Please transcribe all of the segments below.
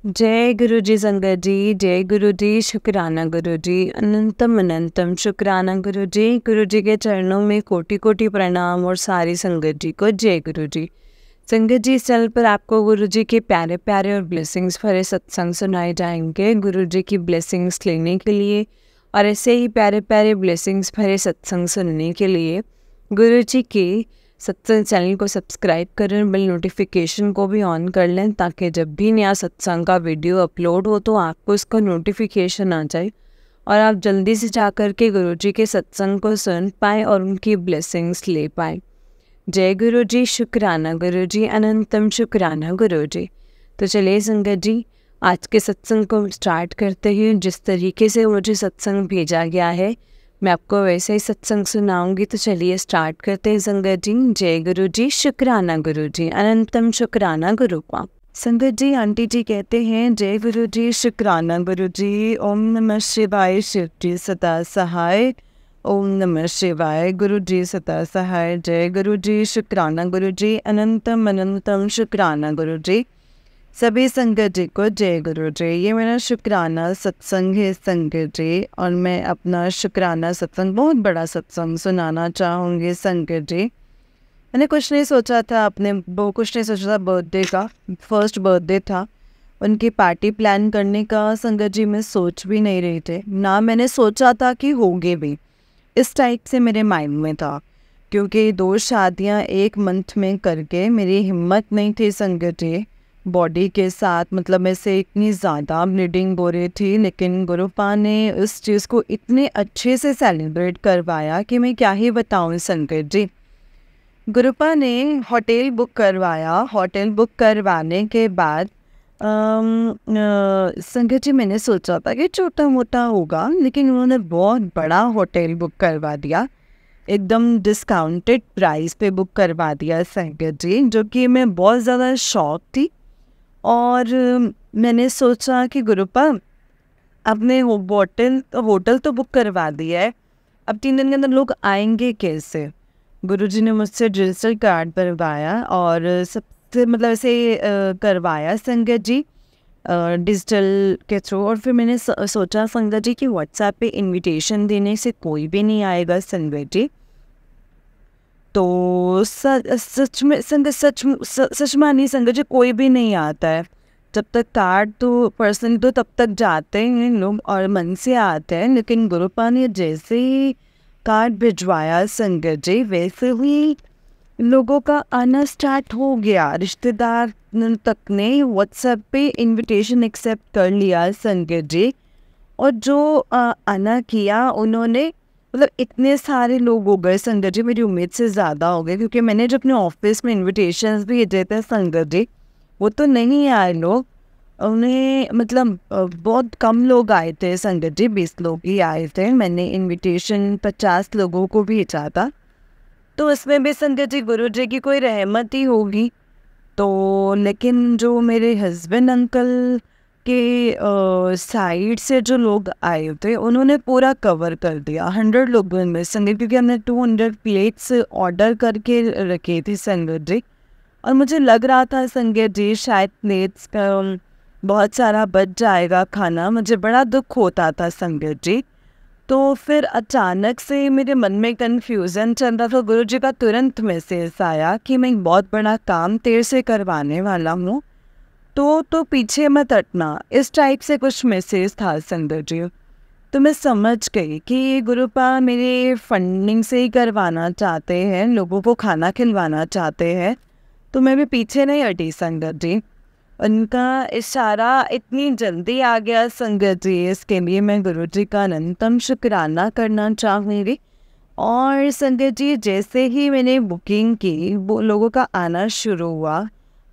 जय गुरु जी संगत जी, जय गुरु जी, शुक्राना गुरु जी, अनंतम अनंतम शुक्राना गुरु जी के चरणों में कोटि कोटि प्रणाम और सारी संगत जी को जय गुरु जी। संगत जी, इस चैनल पर आपको गुरु जी के प्यारे प्यारे और ब्लेसिंग्स भरे सत्संग सुनाए जाएंगे। गुरु जी की ब्लेसिंग्स लेने के लिए और ऐसे ही प्यारे प्यारे ब्लेसिंग्स भरे सत्संग सुनने के लिए गुरु जी के सत्संग चैनल को सब्सक्राइब करें, बेल नोटिफिकेशन को भी ऑन कर लें ताकि जब भी नया सत्संग का वीडियो अपलोड हो तो आपको इसका नोटिफिकेशन आ जाए और आप जल्दी से जा कर के गुरु जी के सत्संग को सुन पाएँ और उनकी ब्लेसिंग्स ले पाएँ। जय गुरु जी, शुक्राना गुरु जी, अनंतम शुक्राना गुरु जी। तो चलिए संगत जी, आज के सत्संग को स्टार्ट करते हैं। जिस तरीके से मुझे सत्संग भेजा गया है मैं आपको वैसे ही सत्संग सुनाऊंगी। तो चलिए स्टार्ट करते हैं संगत जी। जय गुरु जी, शुक्राना गुरु जी, अनंतम शुक्राना गुरु का। संगत जी, आंटी जी कहते हैं जय गुरु जी, शुक्राना गुरु जी, ओम नमः शिवाय, शिव जी सदा सहाय, ओम नमः शिवाय, गुरु जी सदा सहाय। जय गुरु जी, शुक्राना गुरु जी, अनंतम अनंतम शुक्राना गुरु जी। सभी संगत जी को जय गुरु जी। ये मेरा शुक्राना सत्संग है संगत जी, और मैं अपना शुक्राना सत्संग, बहुत बड़ा सत्संग सुनाना चाहूँगी संगत जी। मैंने कुछ नहीं सोचा था, कुछ नहीं सोचा था। बर्थडे का फर्स्ट बर्थडे था, उनकी पार्टी प्लान करने का संगत जी मैं सोच भी नहीं रही थी, ना मैंने सोचा था कि होंगे भी। इस टाइप से मेरे माइंड में था, क्योंकि 2 शादियाँ एक मंथ में करके मेरी हिम्मत नहीं थी संगत जी बॉडी के साथ। मतलब मैं से इतनी ज़्यादा ब्लीडिंग हो रही थी, लेकिन गुरुपा ने उस चीज़ को इतने अच्छे से सेलिब्रेट करवाया कि मैं क्या ही बताऊँ संगत जी। गुरुपा ने होटल बुक करवाया। होटल बुक करवाने के बाद संगत जी मैंने सोचा था कि छोटा मोटा होगा, लेकिन उन्होंने बहुत बड़ा होटल बुक करवा दिया, एकदम डिस्काउंटेड प्राइस पे बुक करवा दिया संगत जी, जो कि मैं बहुत ज़्यादा शॉक थी। और मैंने सोचा कि गुरुपा आपने होटल तो बुक करवा दिया है, अब 3 दिन के अंदर लोग आएंगे कैसे। गुरुजी ने मुझसे डिजिटल कार्ड बनवाया और सबसे मतलब ऐसे करवाया संगत जी, डिजिटल के थ्रू। और फिर मैंने सोचा संगत जी कि व्हाट्सएप पे इनविटेशन देने से कोई भी नहीं आएगा संगत जी। तो सच मानिए संगत जी, कोई भी नहीं आता है। जब तक कार्ड तो पर्सन तो तब तक जाते हैं लोग और मन से आते हैं, लेकिन गुरुपा ने जैसे ही कार्ड भिजवाया संगत जी, वैसे ही लोगों का आना स्टार्ट हो गया। रिश्तेदार तक ने व्हाट्सएप पे इनविटेशन एक्सेप्ट कर लिया संगत जी, और जो आना किया उन्होंने, मतलब इतने सारे लोग हो गए संगत जी, मेरी उम्मीद से ज़्यादा हो गए, क्योंकि मैंने जो अपने ऑफिस में इन्विटेशंस भी भेजे थे संगत जी, वो तो नहीं आए लोग। उन्हें मतलब बहुत कम लोग आए थे संगत जी, 20 लोग ही आए थे। मैंने इन्विटेशन 50 लोगों को भेजा था, तो इसमें भी संगत जी गुरु जी की कोई रहमत ही होगी। तो लेकिन जो मेरे हस्बैंड अंकल के साइड से जो लोग आए थे उन्होंने पूरा कवर कर दिया 100 लोगों में संगत, क्योंकि हमने 200 प्लेट्स ऑर्डर करके रखे थे संगत जी। और मुझे लग रहा था संगत जी शायद प्लेट्स का बहुत सारा बच जाएगा खाना, मुझे बड़ा दुख होता था संगत जी। तो फिर अचानक से मेरे मन में कन्फ्यूज़न चल रहा था, गुरु जी का तुरंत मैसेज आया कि मैं एक बहुत बड़ा काम तेरे से करवाने वाला हूँ, तो पीछे मत हटना। इस टाइप से कुछ मैसेज था संगत जी। तो मैं समझ गई कि गुरुपा मेरे फंडिंग से ही करवाना चाहते हैं, लोगों को खाना खिलवाना चाहते हैं, तो मैं भी पीछे नहीं हटी संगत जी। उनका इशारा इतनी जल्दी आ गया संगत जी, इसके लिए मैं गुरु जी का अनंतम शुक्राना करना चाहूँगी। और संगत जी, जैसे ही मैंने बुकिंग की वो लोगों का आना शुरू हुआ,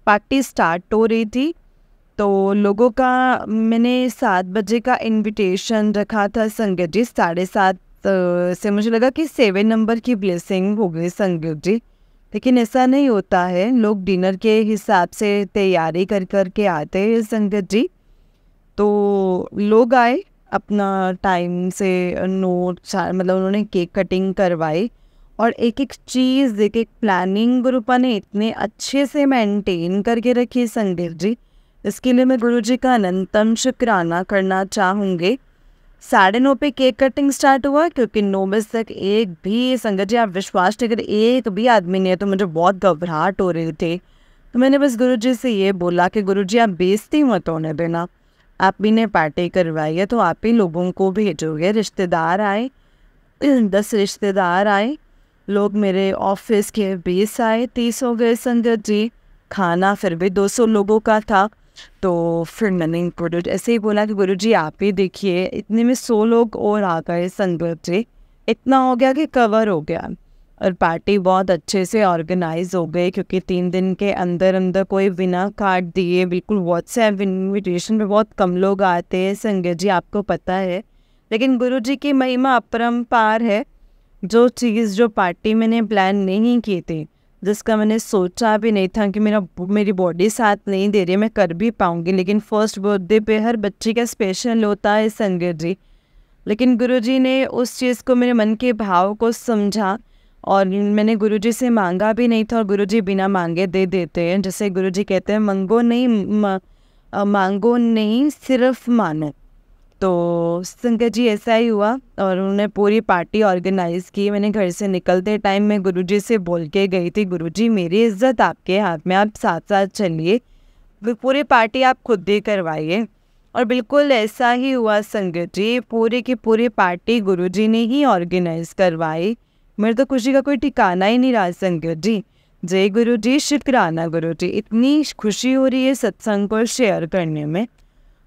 पार्टी स्टार्ट हो रही थी, तो लोगों का मैंने 7 बजे का इनविटेशन रखा था संगत जी। 7:30 से मुझे लगा कि 7 नंबर की ब्लेसिंग हो गई संगत जी, लेकिन ऐसा नहीं होता है। लोग डिनर के हिसाब से तैयारी कर के आते हैं संगत जी। तो लोग आए अपना टाइम से, नोट मतलब उन्होंने केक कटिंग करवाई और एक एक चीज़, एक एक प्लानिंग गुरुपा ने इतने अच्छे से मेंटेन करके रखी संगत जी इसके लिए मैं गुरुजी का अनंतम शुक्राना करना चाहूँगी। 9:30 पे केक कटिंग स्टार्ट हुआ, क्योंकि 9 बजे तक एक भी, संगत जी आप विश्वास नहीं करें, एक भी आदमी नहीं है, तो मुझे बहुत घबराहट हो रही थी। तो मैंने बस गुरुजी से ये बोला कि गुरुजी आप बेइज्जती मत होने देना, आप भी ने पार्टी करवाई है तो आप ही लोगों को भेजोगे। रिश्तेदार आए 10 रिश्तेदार आए, लोग मेरे ऑफिस के 20 आए, 30 हो गए संगत जी। खाना फिर भी 200 लोगों का था। तो फिर मैंने गुरुजी ऐसे ही बोला कि गुरुजी आप ही देखिए, इतने में 100 लोग और आ गए संगत जी। इतना हो गया कि कवर हो गया, और पार्टी बहुत अच्छे से ऑर्गेनाइज हो गई, क्योंकि 3 दिन के अंदर अंदर कोई बिना कार्ड दिए, बिल्कुल व्हाट्सएप इन्विटेशन पे बहुत कम लोग आते हैं संगत जी, आपको पता है। लेकिन गुरुजी की महिमा अपरंपार है। जो चीज़, जो पार्टी मैंने प्लान नहीं की थी, जिसका मैंने सोचा भी नहीं था कि मेरी बॉडी साथ नहीं दे रही है, मैं कर भी पाऊँगी, लेकिन फर्स्ट बर्थडे पे हर बच्चे का स्पेशल होता है संगत जी। लेकिन गुरुजी ने उस चीज़ को, मेरे मन के भाव को समझा, और मैंने गुरुजी से मांगा भी नहीं था, और गुरुजी बिना मांगे दे देते हैं। जैसे गुरुजी कहते हैं, मांगो नहीं सिर्फ मानो। तो संगत जी ऐसा ही हुआ, और उन्होंने पूरी पार्टी ऑर्गेनाइज़ की। मैंने घर से निकलते टाइम मैं गुरुजी से बोल के गई थी, गुरुजी मेरी इज़्ज़त आपके हाथ में, आप साथ साथ चलिए, पूरी पार्टी आप खुद ही करवाइए। और बिल्कुल ऐसा ही हुआ संगत जी, पूरी की पूरी पार्टी गुरुजी ने ही ऑर्गेनाइज़ करवाई। मेरे तो खुशी का कोई ठिकाना ही नहीं रहा संगत जी। जय गुरुजी, शुक्राना गुरुजी, इतनी खुशी हो रही है सत्संग को शेयर करने में।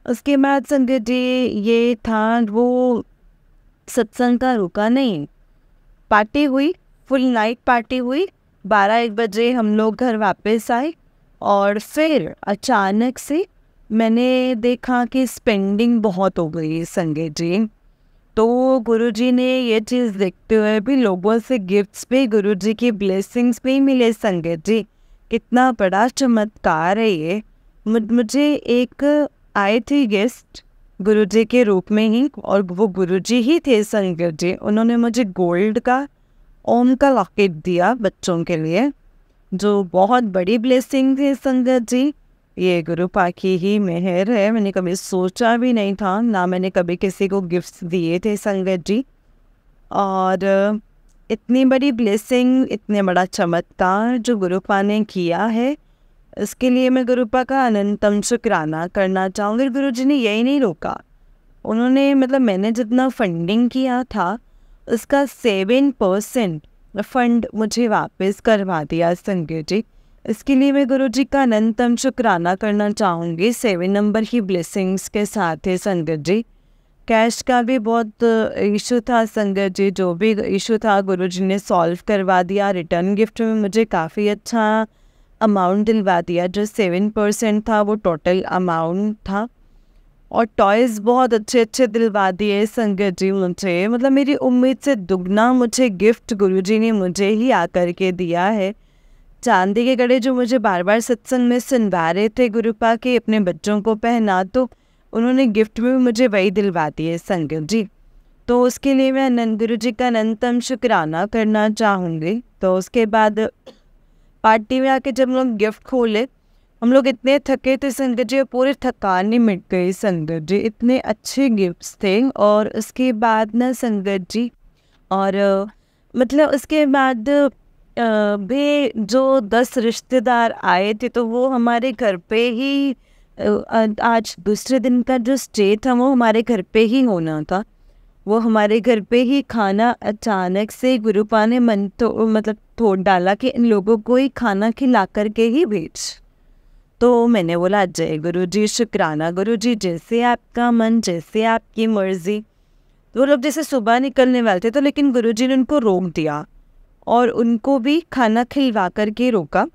उसके बाद संगत जी ये था, वो सत्संग का रुका नहीं, पार्टी हुई, फुल नाइट पार्टी हुई। 12-1 बजे हम लोग घर वापस आए, और फिर अचानक से मैंने देखा कि स्पेंडिंग बहुत हो गई संगत जी। तो गुरुजी ने ये चीज़ देखते हुए भी लोगों से गिफ्ट्स भी, गुरुजी की ब्लेसिंग्स भी मिले संगत जी। कितना बड़ा चमत्कार है ये। मुझे एक आए थे गेस्ट गुरुजी के रूप में ही, और वो गुरुजी ही थे संगत जी। उन्होंने मुझे गोल्ड का ओम का लॉकेट दिया बच्चों के लिए, जो बहुत बड़ी ब्लेसिंग थी संगत जी। ये गुरुपा की ही मेहर है, मैंने कभी सोचा भी नहीं था, ना मैंने कभी किसी को गिफ्ट्स दिए थे संगत जी। और इतनी बड़ी ब्लेसिंग, इतने बड़ा चमत्कार जो गुरुपा ने किया है, इसके लिए मैं गुरुपा का अनंतम शुक्राना करना चाहूँगी। गुरुजी ने यही नहीं रोका, उन्होंने, मतलब मैंने जितना फंडिंग किया था उसका 7% फंड मुझे वापस करवा दिया संगत जी। इसके लिए मैं गुरुजी का अनंतम शुक्राना करना चाहूँगी। 7 नंबर की ब्लेसिंग्स के साथ है संगत जी। कैश का भी बहुत इशू था संगत जी, जो भी इशू था गुरुजी ने सॉल्व करवा दिया। रिटर्न गिफ्ट में मुझे काफ़ी अच्छा अमाउंट दिलवा दिया, जो 7% था वो टोटल अमाउंट था। और टॉयज़ बहुत अच्छे अच्छे दिलवा दिए संगत जी मुझे, मतलब मेरी उम्मीद से दुगना मुझे गिफ्ट गुरुजी ने मुझे ही आकर के दिया है। चांदी के कड़े जो मुझे बार बार सत्संग में सुनवा रहे थे गुरुपा के अपने बच्चों को पहना, तो उन्होंने गिफ्ट में भी मुझे वही दिलवा दिए संगत जी। तो उसके लिए मैं अनंत गुरुजी का अनंतम शुक्राना करना चाहूँगी। तो उसके बाद पार्टी में आके जब हम लोग गिफ्ट खोले, हम लोग इतने थके थे संगत जी, पूरी थकान ही मिट गई संगत जी, इतने अच्छे गिफ्ट्स थे। और उसके बाद ना संगत जी, और मतलब उसके बाद भी जो 10 रिश्तेदार आए थे, तो वो हमारे घर पे ही, आज दूसरे दिन का जो स्टे था वो हमारे घर पे ही होना था। वो हमारे घर पे ही खाना, अचानक से गुरुपा ने मन तो मतलब थोड़ डाला कि इन लोगों को ही खाना खिला करके ही भेज। तो मैंने बोला जय गुरुजी, शुक्राना गुरुजी, जैसे आपका मन, जैसे आपकी मर्जी। तो वो लोग जैसे सुबह निकलने वाले थे, तो लेकिन गुरुजी ने उनको रोक दिया और उनको भी खाना खिलवा करके रोका।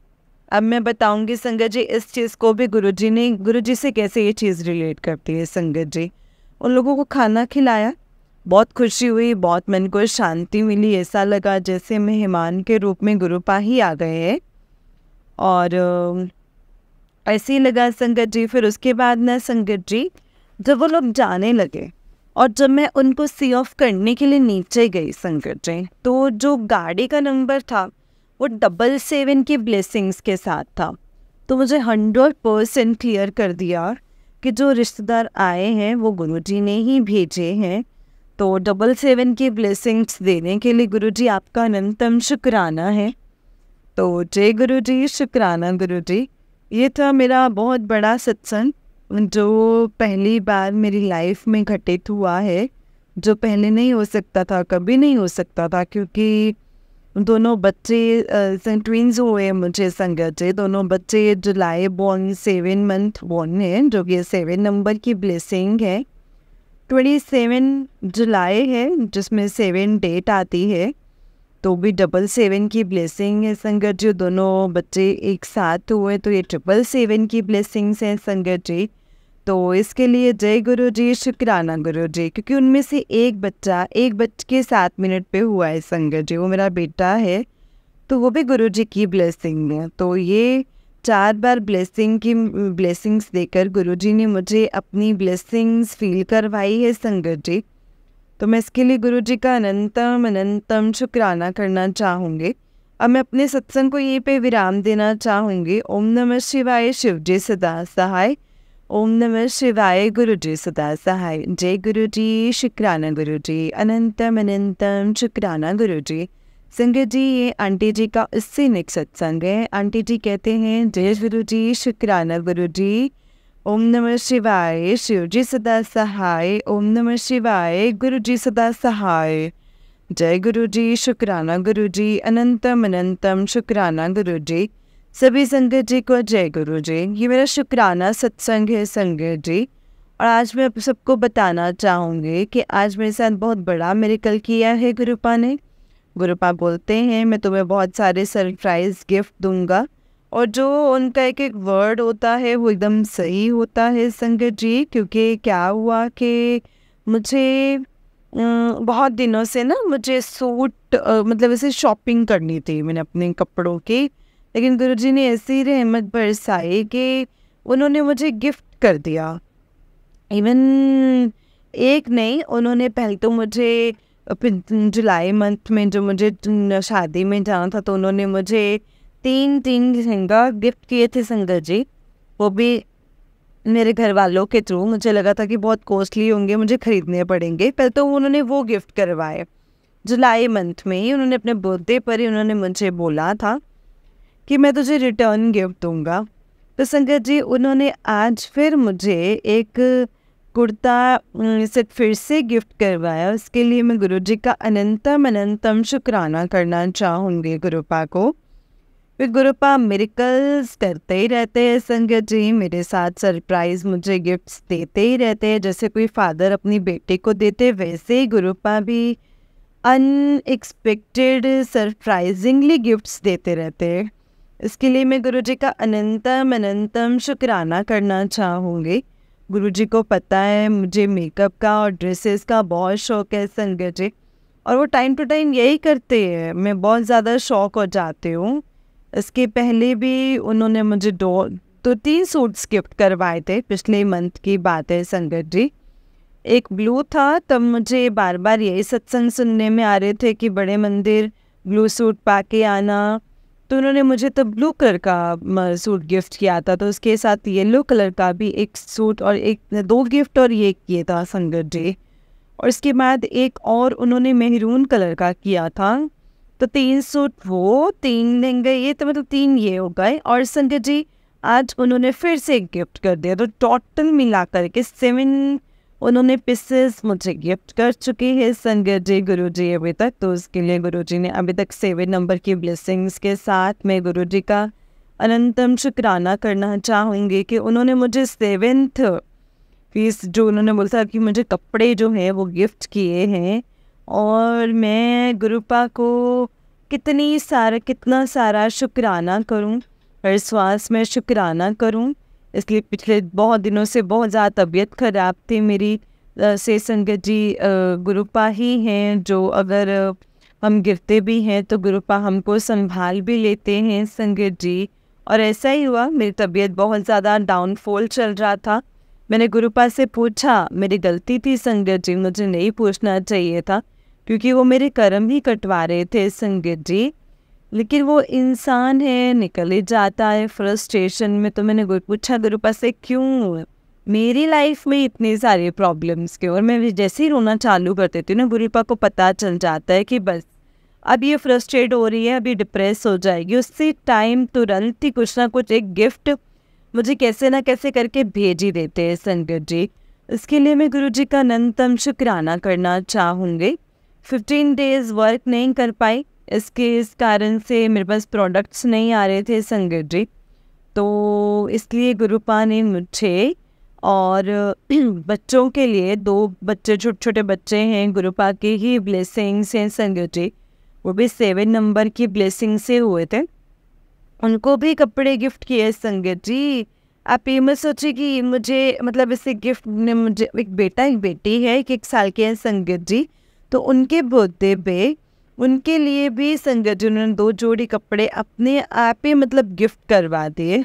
अब मैं बताऊंगी संगत जी इस चीज़ को भी गुरुजी से कैसे ये चीज़ रिलेट करती है संगत जी। उन लोगों को खाना खिलाया, बहुत खुशी हुई, बहुत मन को शांति मिली, ऐसा लगा जैसे मेहमान के रूप में गुरुपा ही आ गए हैं। और ऐसे ही लगा संगत जी। फिर उसके बाद ना संगत जी, जब वो लोग जाने लगे और जब मैं उनको सी ऑफ करने के लिए नीचे गई संगत जी, तो जो गाड़ी का नंबर था वो 777 की ब्लेसिंग्स के साथ था। तो मुझे 100% क्लियर कर दिया कि जो रिश्तेदार आए हैं वो गुरुजी ने ही भेजे हैं। तो 777 की ब्लेसिंग्स देने के लिए गुरुजी आपका अनंतम शुक्राना है। तो जय गुरुजी, शुक्राना गुरुजी। ये था मेरा बहुत बड़ा सत्संग जो पहली बार मेरी लाइफ में घटित हुआ है, जो पहले नहीं हो सकता था, कभी नहीं हो सकता था, क्योंकि दोनों बच्चे ट्विंस हुए मुझे संगत जी। दोनों बच्चे जुलाई बॉर्न, 7 मंथ बॉर्न है, जो कि 7 नंबर की ब्लेसिंग है। 27 जुलाई है जिसमें 7 डेट आती है, तो भी 777 की ब्लेसिंग है संगत जी। दोनों बच्चे एक साथ हुए तो ये 777 की ब्लेसिंग्स हैं संगत जी। तो इसके लिए जय गुरु जी, शुक्राना गुरु जी, क्योंकि उनमें से एक बच्चा 1:07 पे हुआ है संगत जी, वो मेरा बेटा है, तो वो भी गुरु जी की ब्लेसिंग है। तो ये 4 बार ब्लेसिंग्स देकर गुरु जी ने मुझे अपनी ब्लेसिंग्स फील करवाई है संगत जी। तो मैं इसके लिए गुरु जी का अनंतम अनंतम शुक्राना करना चाहूँगी। अब मैं अपने सत्संग को यहीं पे विराम देना चाहूँगी। ओम नमः शिवाय, शिव जी सदा सहाय। ओम नमः शिवाय, गुरु जी सदा सहाय। जय गुरु जी, शुक्राना गुरु जी, अनंतम अनंतम शुक्राना गुरु जी। संगत जी, ये आंटी जी का इससे नेक्स्ट सत्संग है। आंटी जी कहते हैं, जय गुरु जी, शुक्राना गुरु जी। ओम नमः शिवाय, शिव जी सदा सहाय। ओम नमः शिवाय, गुरु जी सदा सहाय। जय गुरु जी, शुक्राना गुरु जी, अनंतम अनंतम शुक्राना गुरु जी। सभी संगत जी को जय गुरु जी। ये मेरा शुक्राना सत्संग है संगत जी। और आज मैं आप सबको बताना चाहूँगी कि आज मेरे साथ बहुत बड़ा मिरेकल किया है गुरुपा ने। गुरुपा बोलते हैं मैं तुम्हें बहुत सारे सरप्राइज गिफ्ट दूंगा, और जो उनका एक एक वर्ड होता है वो एकदम सही होता है संगत जी। क्योंकि क्या हुआ कि मुझे बहुत दिनों से ना मुझे सूट मतलब ऐसे शॉपिंग करनी थी मैंने अपने कपड़ों की, लेकिन गुरुजी ने ऐसी रहमत बरसाई कि उन्होंने मुझे गिफ्ट कर दिया। इवन एक नहीं, उन्होंने पहले तो मुझे जुलाई मंथ में जो मुझे शादी में जाना था तो उन्होंने मुझे 3 लहंगा गिफ्ट किए थे संगत जी, वो भी मेरे घर वालों के थ्रू। मुझे लगा था कि बहुत कॉस्टली होंगे, मुझे ख़रीदने पड़ेंगे। पहले तो उन्होंने वो गिफ्ट करवाए जुलाई मंथ में ही। उन्होंने अपने बर्थडे पर ही उन्होंने मुझे बोला था कि मैं तुझे रिटर्न गिफ्ट दूंगा। तो संगत जी, उन्होंने आज फिर मुझे एक कुर्ता सेट फिर से गिफ्ट करवाया। उसके लिए मैं गुरुजी का अनंतम अनंतम शुक्राना करना चाहूँगी गुरुपा को। फिर गुरुपा मिरेकल्स करते ही रहते हैं संगत जी, मेरे साथ सरप्राइज मुझे गिफ्ट्स देते ही रहते हैं। जैसे कोई फादर अपनी बेटे को देते, वैसे ही गुरुपा भी अनएक्सपेक्टेड सरप्राइजिंगली गिफ्ट्स देते रहते हैं। इसके लिए मैं गुरुजी का अनंतम अनंतम शुक्राना करना चाहूँगी। गुरुजी को पता है मुझे मेकअप का और ड्रेसेस का बहुत शौक़ है संगत जी, और वो टाइम टू टाइम यही करते हैं, मैं बहुत ज़्यादा शौक हो जाती हूँ। इसके पहले भी उन्होंने मुझे 3 सूट्स गिफ्ट करवाए थे, पिछले मंथ की बात है संगत जी। एक ब्लू था, तब मुझे बार बार यही सत्संग सुनने में आ रहे थे कि बड़े मंदिर ब्लू सूट पा के आना, तो उन्होंने मुझे तब ब्लू कलर का सूट गिफ्ट किया था। तो उसके साथ येलो कलर का भी एक सूट और 2 गिफ्ट और ये किए था संगत जी। और इसके बाद एक और उन्होंने मेहरून कलर का किया था। तो 3 सूट वो, 3 लहंगे ये, तो मतलब 3 ये हो गए। और संगत जी आज उन्होंने फिर से एक गिफ्ट कर दिया, तो टोटल मिला करके 7 उन्होंने पीसेस मुझे गिफ्ट कर चुके हैं संगत जी गुरुजी अभी तक। तो उसके लिए गुरुजी ने अभी तक 7 नंबर की ब्लेसिंग्स के साथ मैं गुरुजी का अनंतम शुक्राना करना चाहूँगी कि उन्होंने मुझे 7th पीस जो उन्होंने बोला कि मुझे कपड़े जो हैं वो गिफ्ट किए हैं। और मैं गुरुपा को कितना सारा शुक्राना करूं, हर श्वास में शुक्राना करूं। इसलिए पिछले बहुत दिनों से बहुत ज़्यादा तबीयत ख़राब थी मेरी से संगत जी। गुरुपा ही हैं जो अगर हम गिरते भी हैं तो गुरुपा हमको संभाल भी लेते हैं संगत जी। और ऐसा ही हुआ, मेरी तबीयत बहुत ज़्यादा डाउनफॉल चल रहा था। मैंने गुरुपा से पूछा, मेरी गलती थी संगत जी, मुझे नहीं पूछना चाहिए था, क्योंकि वो मेरे कर्म ही कटवा रहे थे संगत जी। लेकिन वो इंसान है, निकल ही जाता है फ्रस्ट्रेशन में। तो मैंने पूछा गुरुपा से, क्यों मेरी लाइफ में इतनी सारी प्रॉब्लम्स क्यों? और मैं जैसे ही रोना चालू कर देती हूँ ना, गुरुपा को पता चल जाता है कि बस अब ये फ्रस्ट्रेट हो रही है, अभी डिप्रेस हो जाएगी। उसी टाइम तुरंत ही कुछ ना कुछ एक गिफ्ट मुझे कैसे ना कैसे करके भेज ही देते हैं संगत जी। इसके लिए मैं गुरुजी का अनंतम शुक्राना करना चाहूँगी। 15 डेज़ वर्क नहीं कर पाई, इस कारण से मेरे पास प्रोडक्ट्स नहीं आ रहे थे संगत जी। तो इसलिए गुरुपा ने मुझे और बच्चों के लिए, 2 बच्चे छोटे छोटे बच्चे हैं, गुरुपा के ही ब्लेसिंग्स हैं संगत जी, वो भी 7 नंबर की ब्लेसिंग से हुए थे। उनको भी कपड़े गिफ्ट किए संगत जी। आप ये मत सोचिए कि मुझे मतलब इसे गिफ्ट ने, मुझे एक बेटा एक बेटी है, 1 साल के हैं संगत जी। तो उनके बर्थडे पे उनके लिए भी संगत जी उन्होंने 2 जोड़ी कपड़े अपने आप ही मतलब गिफ्ट करवा दिए।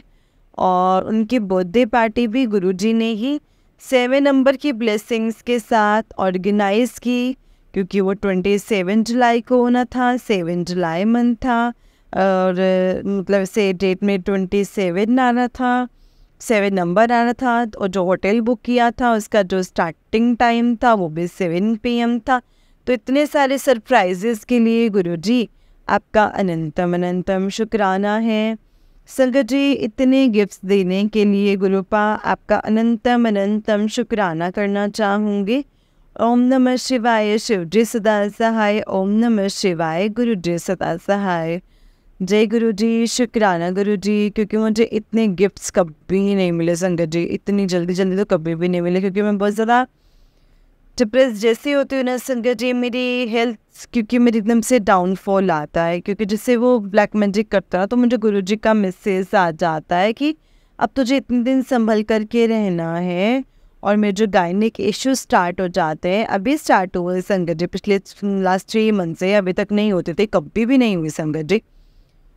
और उनकी बर्थडे पार्टी भी गुरुजी ने ही 7 नंबर की ब्लेसिंग्स के साथ ऑर्गेनाइज की, क्योंकि वो 27 जुलाई को होना था, 7 जुलाई मंथ था, और मतलब से डेट में 27 आना था, 7 नंबर आना था। और जो होटल बुक किया था उसका जो स्टार्टिंग टाइम था वो भी 7 PM था। तो इतने सारे सरप्राइजेस के लिए गुरुजी आपका अनंतम अनंतम शुक्राना है। संगत जी, इतने गिफ्ट्स देने के लिए गुरुपा आपका अनंतम अनंतम शुक्राना करना चाहूँगी। ओम नमः शिवाय, शिव जी सदा सहाय। ओम नमः शिवाय, गुरु जी सदा सहाय। जय गुरु जी, शुक्राना गुरु जी, क्योंकि मुझे इतने गिफ्ट्स कभी नहीं मिले संगत जी, इतनी जल्दी जल्दी तो कभी भी नहीं मिले, क्योंकि मैं बहुत ज़्यादा डिप्रेस जैसी होती हूँ ना संगत जी। मेरी हेल्थ, क्योंकि मेरी एकदम से डाउनफॉल आता है, क्योंकि जिससे वो ब्लैक मैजिक करता है, तो मुझे गुरुजी का मैसेज आ जाता है कि अब तुझे इतने दिन संभल करके रहना है। और मेरे जो गायनिक इश्यू स्टार्ट हो जाते हैं, अभी स्टार्ट हुए संगत जी, पिछले लास्ट 3 मंथ से, अभी तक नहीं होते थे, कभी भी नहीं हुई संगत जी।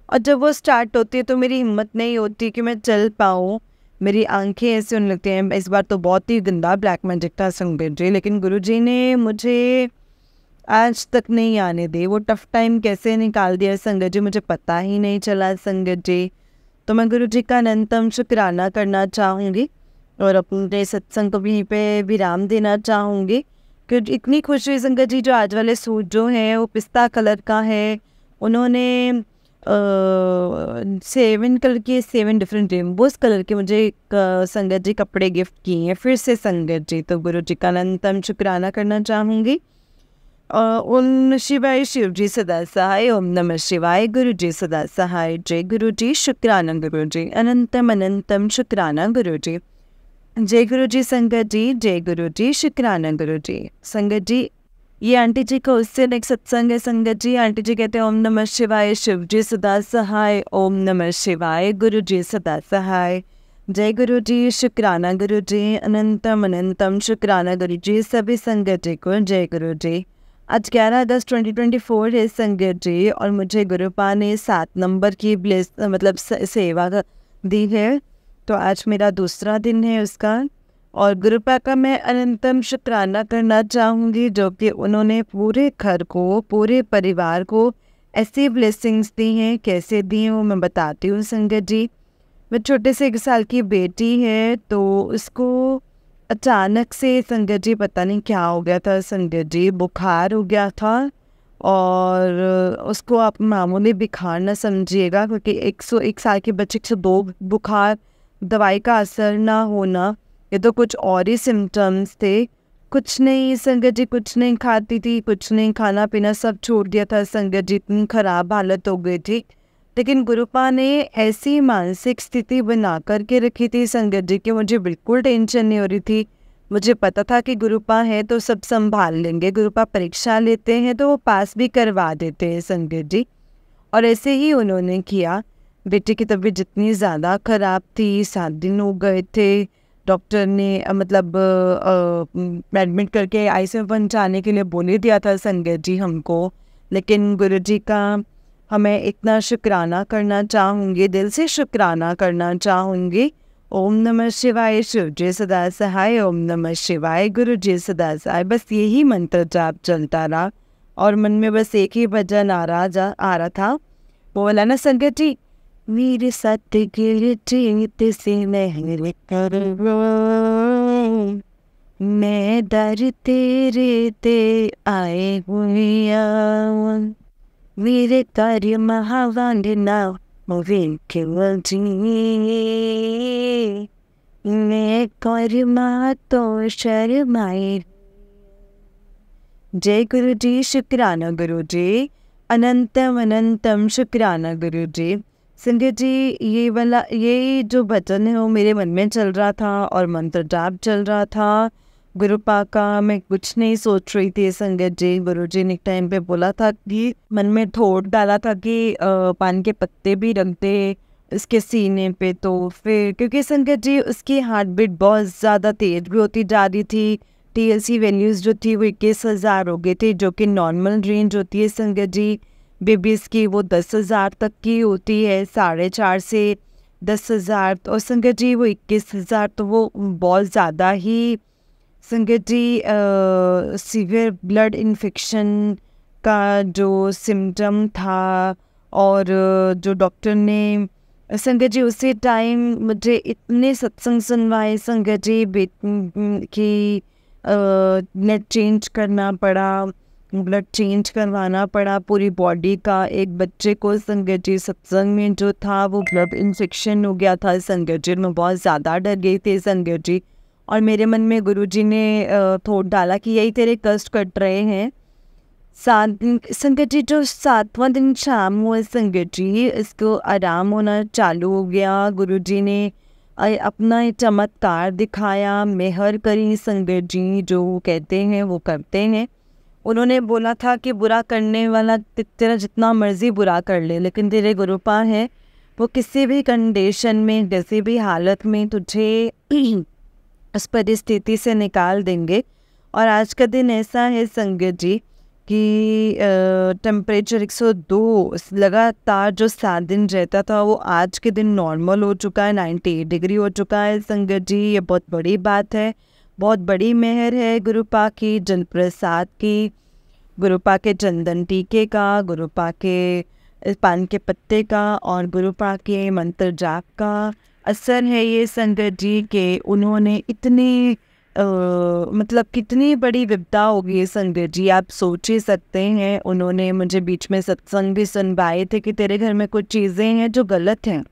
और जब वो स्टार्ट होती है तो मेरी हिम्मत नहीं होती कि मैं चल पाऊँ, मेरी आंखें ऐसे होने लगती हैं। इस बार तो बहुत ही गंदा ब्लैक मैजिक था संगत जी, लेकिन गुरुजी ने मुझे आज तक नहीं आने दी। वो टफ टाइम कैसे निकाल दिया संगत जी, मुझे पता ही नहीं चला संगत जी। तो मैं गुरुजी का अनंतम शुक्राना करना चाहूँगी और अपने सत्संग को यहीं पे विराम देना चाहूँगी। क्योंकि इतनी खुशी हुई संगत जी, जो आज वाले सूट जो है वो पिस्ता कलर का है। उन्होंने 7 कलर के, 7 डिफरेंट रेनबोस कलर के मुझे संगत जी कपड़े गिफ्ट किए हैं फिर से संगत जी। तो गुरु जी का अनंतम शुक्राना करना चाहूँगी। ओम शिवाय, शिव जी सदा सहाय। ओम नमः शिवाय, गुरु जी सदा सहाय। जय गुरु जी, शुक्राना गुरु जी, अनंतम अनंतम शुक्राना गुरु जी। जय गुरु जी संगत जी, जय गुरु जी, शुक्राना गुरु जी। संगत जी, ये आंटी जी का उससे नेक्स्ट सत्संग है संगत जी। आंटी जी कहते हैं ओम नमः शिवाय, शिव जी सदा सहाय। ओम नमः शिवाय, गुरु जी सदा सहाय। जय गुरु जी, शुक्राना गुरु जी, अनंतम अनंतम शुक्राना गुरु जी। सभी संगत जी को जय गुरु जी। आज 11/10/2024 है संगत जी, और मुझे गुरुपा ने 7 नंबर की मतलब सेवा दी है। तो आज मेरा दूसरा दिन है उसका, और गुरुपा का मैं अनंतम शुक्राना करना चाहूँगी, जो कि उन्होंने पूरे घर को, पूरे परिवार को ऐसी ब्लेसिंग्स दी हैं। कैसे दी हैं वो मैं बताती हूँ संगत जी। मैं छोटे से 1 साल की बेटी है, तो उसको अचानक से संगत जी पता नहीं क्या हो गया था संगत जी, बुखार हो गया था। और उसको आप मामूली बुखार न समझिएगा, क्योंकि 101 साल के बच्चे 102 बुखार, दवाई का असर ना होना, ये तो कुछ और ही सिम्टम्स थे। कुछ नहीं संगत जी, कुछ नहीं खाती थी, कुछ नहीं, खाना पीना सब छोड़ दिया था संगत जी, इतनी ख़राब हालत हो गई थी। लेकिन गुरुपा ने ऐसी मानसिक स्थिति बना करके रखी थी संगत जी कि मुझे बिल्कुल टेंशन नहीं हो रही थी। मुझे पता था कि गुरुपा है तो सब संभाल लेंगे, गुरुपा परीक्षा लेते हैं तो वो पास भी करवा देते हैं संगत जी। और ऐसे ही उन्होंने किया। बेटी की तबीयत जितनी ज़्यादा ख़राब थी, 7 दिन हो गए थे, डॉक्टर ने मतलब एडमिट करके आईसीयू में पहुंचाने के लिए बोल ही दिया था संगत जी हमको। लेकिन गुरुजी का हमें इतना शुक्राना करना चाहूँगी, दिल से शुक्राना करना चाहूँगी। ओम नमः शिवाय, शिव जी सदा सहाय। ओम नमः शिवाय, गुरु जी सदा सहाय। बस यही मंत्र जाप चलता रहा, और मन में बस एक ही भजन आ रहा था, वो वाला ना संगत जी, मेरे साथ गिरते से नहर करो, मैं दर तेरे ते आए हुए, मेरे कार्य महावान ना मुझे केवल जी, मैं कर्मा तो शर्माए। जय गुरु जी, शुक्राना गुरु जी, अनंतम अनंतम शुक्राना गुरु जी। संगत जी, ये वाला ये जो भजन है वो मेरे मन में चल रहा था और मंत्र जाप चल रहा था गुरुपा का। मैं कुछ नहीं सोच रही थी संगत जी। गुरु जी ने एक टाइम पे बोला था कि मन में थोट डाला था कि पान के पत्ते भी रख दे इसके सीने पे, तो फिर क्योंकि संगत जी उसकी हार्ट बीट बहुत ज़्यादा तेज भी होती जा रही थी। TLC वैल्यूज़ जो थी वो 21,000 हो गए थे, जो कि नॉर्मल रेंज होती है संगत जी बेबीज़ की, वो 10,000 तक की होती है, 4.5 से 10,000। और संगत जी वो 21,000 तो वो बहुत ज़्यादा ही संगत जी सीवियर ब्लड इन्फेक्शन का जो सिम्टम था। और जो डॉक्टर ने संगत जी उसी टाइम मुझे इतने सत्संग सुनवाए संगत जी कि नेट चेंज करना पड़ा, ब्लड चेंज करवाना पड़ा पूरी बॉडी का। एक बच्चे को संगत जी सत्संग में जो था वो ब्लड इन्फेक्शन हो गया था संगत जी। मैं बहुत ज़्यादा डर गई थी संगत जी, और मेरे मन में गुरुजी ने थोट डाला कि यही तेरे कष्ट कट रहे हैं। 7 दिन संगत जी, जो 7वां दिन शाम हुआ संगत जी, इसको आराम होना चालू हो गया। गुरुजी ने अपना चमत्कार दिखाया, मेहर करी संगत जी, जो कहते हैं वो करते हैं। उन्होंने बोला था कि बुरा करने वाला तेरा जितना मर्जी बुरा कर ले, लेकिन तेरे गुरुपा है वो किसी भी कंडीशन में किसी भी हालत में तुझे उस परिस्थिति से निकाल देंगे। और आज का दिन ऐसा है संगत जी कि टेम्परेचर 102 लगातार जो 7 दिन रहता था वो आज के दिन नॉर्मल हो चुका है, 98 डिग्री हो चुका है संगत जी। ये बहुत बड़ी बात है, बहुत बड़ी मेहर है गुरुपा की, जन प्रसाद की, गुरुपा के चंदन टीके का, गुरुपा के पान के पत्ते का और गुरुपा के मंत्र जाप का असर है ये संगत जी के उन्होंने इतने मतलब कितनी बड़ी विपदा होगी संगत जी, आप सोच ही सकते हैं। उन्होंने मुझे बीच में सत्संग भी सुनवाए थे कि तेरे घर में कुछ चीज़ें हैं जो गलत हैं,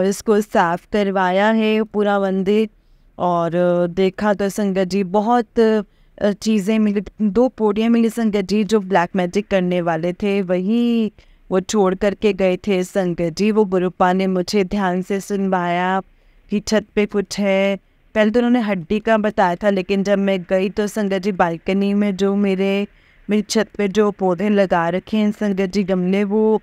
इसको साफ करवाया है पूरा मंदिर। और देखा तो संगत जी बहुत चीज़ें मिली, 2 पोड़ियाँ मिली संगत जी जो ब्लैक मैजिक करने वाले थे वही वो छोड़ करके गए थे संगत जी। वो गुरुपा ने मुझे ध्यान से सुनवाया कि छत पे कुछ है। पहले तो उन्होंने हड्डी का बताया था, लेकिन जब मैं गई तो संगत जी बालकनी में जो मेरी छत पे जो पौधे लगा रखे हैं संगत जी गमले, वो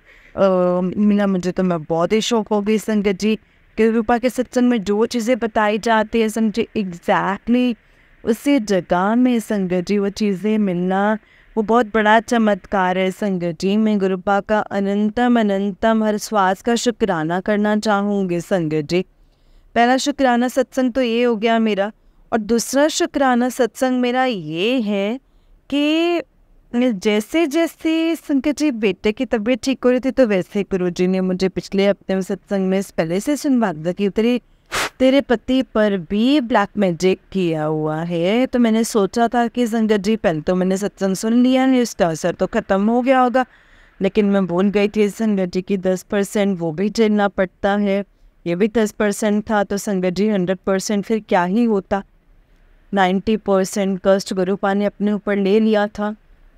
मिला मुझे तो मैं बहुत ही शौक हो गई संगत जी। गुरुपा के सत्संग में जो चीज़ें बताई जाती है समझे एग्जैक्टली उसी जगह में संगत जी वो चीज़ें मिलना वो बहुत बड़ा चमत्कार है संगत जी। मैं गुरुपा का अनंतम अनंतम हर श्वास का शुक्राना करना चाहूँगी संगत जी। पहला शुक्राना सत्संग तो ये हो गया मेरा, और दूसरा शुक्राना सत्संग मेरा ये है कि जैसे जैसे संगत जी बेटे की तबीयत ठीक हो रही थी तो वैसे गुरुजी ने मुझे पिछले हफ्ते में सत्संग में पहले से सुनवा दिया कि तेरे पति पर भी ब्लैक मैजिक किया हुआ है। तो मैंने सोचा था कि संगत जी पहले तो मैंने सत्संग सुन लिया है, इसका असर तो ख़त्म हो गया होगा, लेकिन मैं भूल गई थी संगत जी की 10% वो भी झेलना पड़ता है, ये भी 10% था। तो संगत जी 100% फिर क्या ही होता, 90% कष्ट गुरुपा ने अपने ऊपर ले लिया था।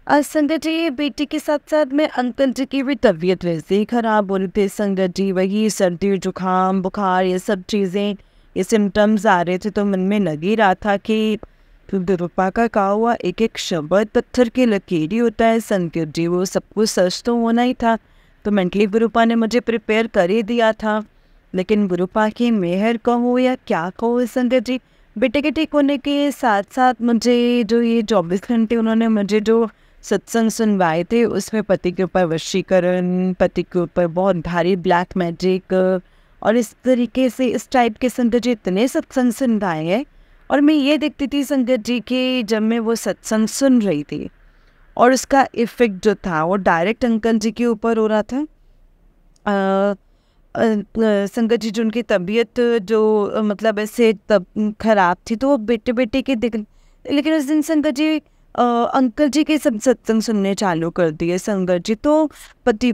आज संगत जी बेटी के साथ साथ में अंकल जी की भी तबीयत वैसे ही ख़राब हो रही थी संगत जी, वही सर्दी जुकाम बुखार ये सब चीज़ें ये सिम्टम्स आ रहे थे। तो मन में लग ही रहा था कि गुरुपा का कहा हुआ एक एक शब्द पत्थर की लकीर होता है संगत जी, वो सब कुछ सच तो होना ही था। तो मेंटली गुरुपा ने मुझे प्रिपेयर कर ही दिया था, लेकिन गुरुपा की मेहर कहो या क्या कहो संगत जी, बेटे के ठीक होने के साथ साथ मुझे जो ये 24 घंटे उन्होंने मुझे जो सत्संग सुनवाए थे उसमें पति के ऊपर वशीकरण, पति के ऊपर बहुत भारी ब्लैक मैजिक और इस तरीके से इस टाइप के संगत जी इतने सत्संग सुनवाए हैं। और मैं ये देखती थी संगत जी कि जब मैं वो सत्संग सुन रही थी और उसका इफ़ेक्ट जो था वो डायरेक्ट अंकल जी के ऊपर हो रहा था, संगत जी, जो उनकी तबीयत जो मतलब ऐसे तब खराब थी, तो वो बेटे बेटे के दिख, लेकिन उस दिन संगत जी अंकल जी के सब सत्संग सुनने चालू कर दिए संगत जी। तो पति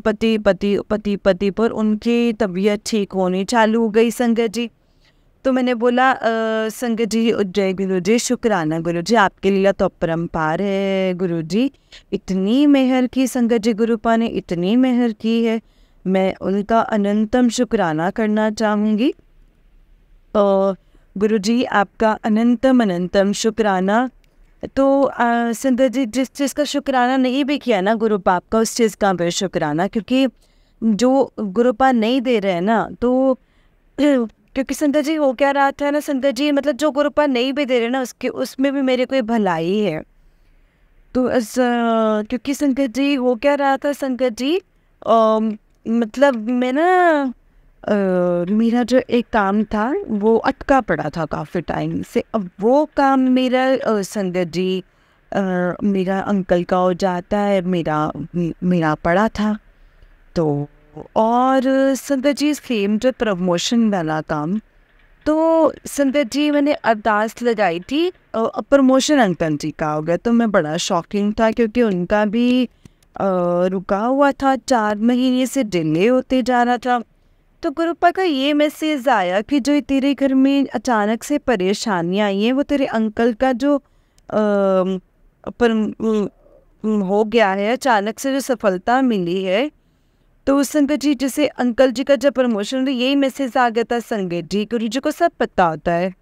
पर उनकी तबीयत ठीक होनी चालू हो गई संगत जी। तो मैंने बोला संगत जी, जय गुरु जी, शुक्राना गुरु जी, आपके लीला तो अपरंपार है गुरु जी। इतनी मेहर की संगत जी, गुरुपा ने इतनी मेहर की है, मैं उनका अनंतम शुक्राना करना चाहूँगी। गुरु जी, आपका अनंतम शुक्राना। तो संगत जी, जिस चीज़ का शुक्राना नहीं भी किया ना गुरु पाप का, उस चीज़ का भी शुक्राना, क्योंकि जो गुरुपा नहीं दे रहे हैं ना, तो क्योंकि संगत जी हो क्या रहा था ना संगत जी, मतलब जो गुरुपा नहीं भी दे रहे ना, उसके उसमें भी मेरे कोई भलाई है। तो क्योंकि संगत जी हो क्या रहा था संगत जी, मतलब मैं ना मेरा जो एक काम था वो अटका पड़ा था काफ़ी टाइम से। अब वो काम मेरा संगत जी मेरा अंकल का हो जाता है, मेरा पड़ा था। तो और संगत जी सेम जो प्रमोशन वाला काम, तो संगत जी मैंने अरदास लगाई थी, प्रमोशन अंकल जी का हो गया। तो मैं बड़ा शॉकिंग था, क्योंकि उनका भी रुका हुआ था, 4 महीने से डिले होते जा रहा था। तो गुरुपा का ये मैसेज आया कि जो तेरे घर में अचानक से परेशानियाँ आई हैं, वो तेरे अंकल का जो हो गया है, अचानक से जो सफलता मिली है। तो संगत जी, जैसे अंकल जी का जब प्रमोशन, तो यही मैसेज आ गया था संगत जी, गुरु जी को सब पता होता है।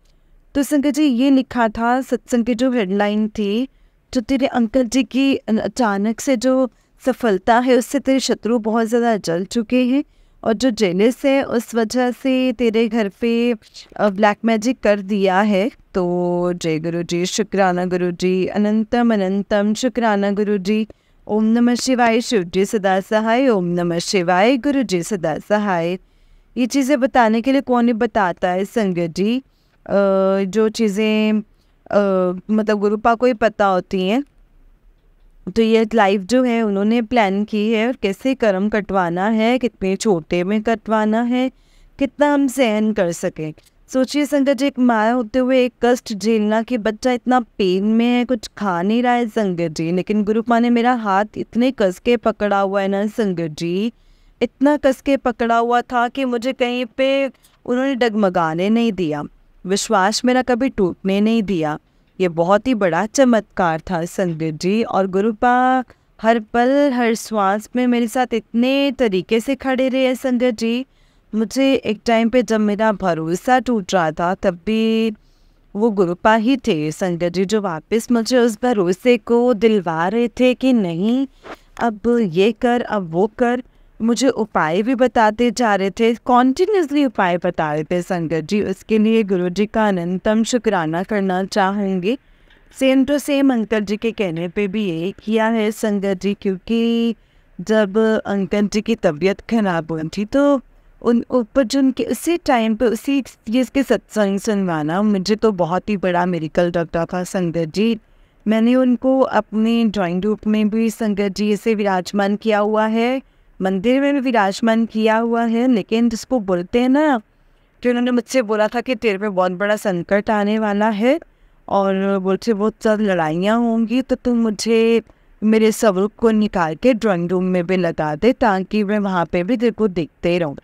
तो संगत जी ये लिखा था सत्संग की जो हेडलाइन थी, जो तेरे अंकल जी की अचानक से जो सफलता है, उससे तेरे शत्रु बहुत ज़्यादा जल चुके हैं, और जो जेलस है उस वजह से तेरे घर पे ब्लैक मैजिक कर दिया है। तो जय गुरु जी, शुक्राना गुरु जी, अनंतम शुक्राना गुरु जी। ओम नमः शिवाय, शिव जी सदा सहाय, ओम नमः शिवाय, गुरु जी सदा सहाय। ये चीज़ें बताने के लिए कौन ही बताता है संगत जी, जो चीज़ें मतलब गुरुपा को ही पता होती हैं। तो ये लाइफ जो है उन्होंने प्लान की है, और कैसे कर्म कटवाना है, कितने छोटे में कटवाना है, कितना हम सहन कर सकें। सोचिए संगत जी, एक माँ होते हुए एक कष्ट झेलना कि बच्चा इतना पेन में है, कुछ खा नहीं रहा है संगत जी, लेकिन गुरुपा ने मेरा हाथ इतने कस के पकड़ा हुआ है ना संगत जी, इतना कस के पकड़ा हुआ था कि मुझे कहीं पे उन्होंने डगमगाने नहीं दिया, विश्वास मेरा कभी टूटने नहीं दिया। ये बहुत ही बड़ा चमत्कार था संगत जी। और गुरुपा हर पल हर श्वास में मेरे साथ इतने तरीके से खड़े रहे संगत जी। मुझे एक टाइम पे जब मेरा भरोसा टूट रहा था, तब भी वो गुरुपा ही थे संगत जी, जो वापस मुझे उस भरोसे को दिलवा रहे थे कि नहीं, अब ये कर, अब वो कर। मुझे उपाय भी बताते जा रहे थे, कॉन्टिन्यूसली उपाय बता रहे थे संगत जी। उसके लिए गुरु जी का अनंतम शुक्राना करना चाहूँगी। सेम टू सेम अंकल जी के कहने पे भी यही किया है संगत जी, क्योंकि जब अंकल जी की तबीयत खराब हुई थी, तो उन ऊपर जो उनके उसी टाइम पे उसी चीज़ के सत्संग सुनवाना मुझे तो बहुत ही बड़ा मेरिकल लगता था संगत जी। मैंने उनको अपने ड्राइंग रूम में भी संगत जी ऐसे विराजमान किया हुआ है, मंदिर में भी विराजमान किया हुआ है, लेकिन जिसको बोलते हैं ना, जो उन्होंने मुझसे बोला था कि तेरे पे बहुत बड़ा संकट आने वाला है, और बोलते बहुत ज़्यादा लड़ाइयाँ होंगी, तो तुम मुझे मेरे स्वरूप को निकाल के ड्राइंग रूम में भी लगा दे, ताकि मैं वहाँ पे भी तेरे को देखते रहूँ,